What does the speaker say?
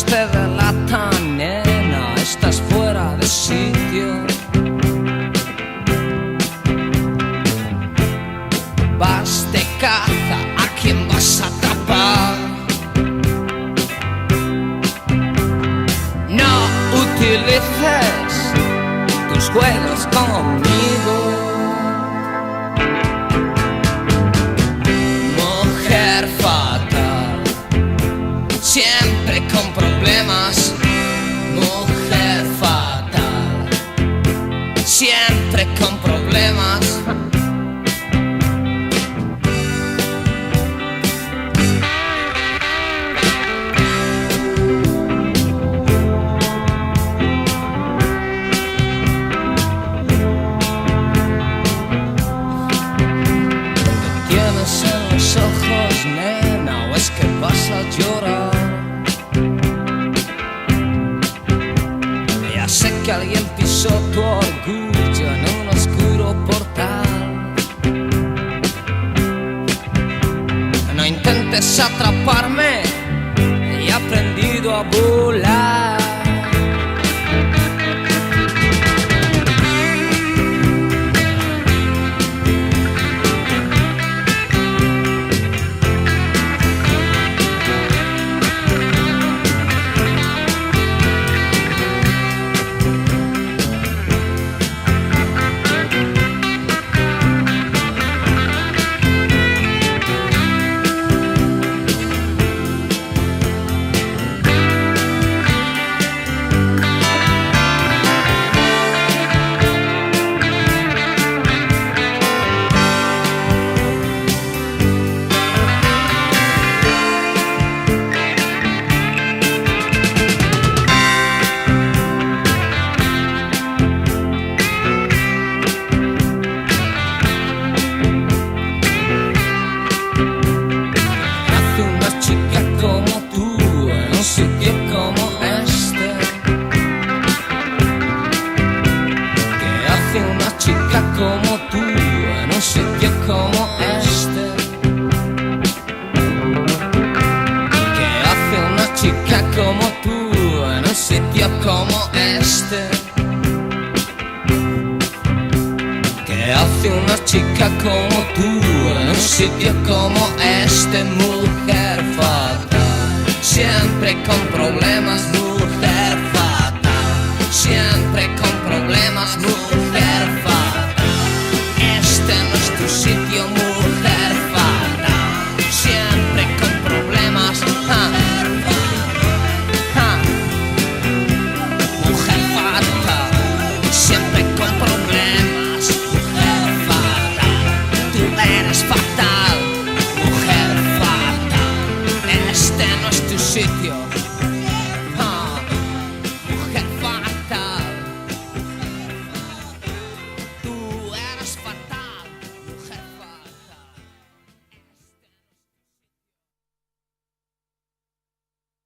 ojos te delatan, nena, estás fuera de sitio. Vas de caza, ¿a quién vas a atrapar? No utilices tus juegos conmigo. Mujer fatal, siempre con problemas. Mujer fatal, siempre con problemas. En los ojos, nena, o es que vas a llorar. Ya sé que alguien pisó tu orgullo en un oscuro portal. No intentes atraparme, he aprendido a volar. Como tú en un sitio como este. ¿Qué hace una chica como tú en un sitio como este? ¿Qué hace una chica como tú en un sitio como este? Mujer fatal, siempre con problemas. Mujer fatal, siempre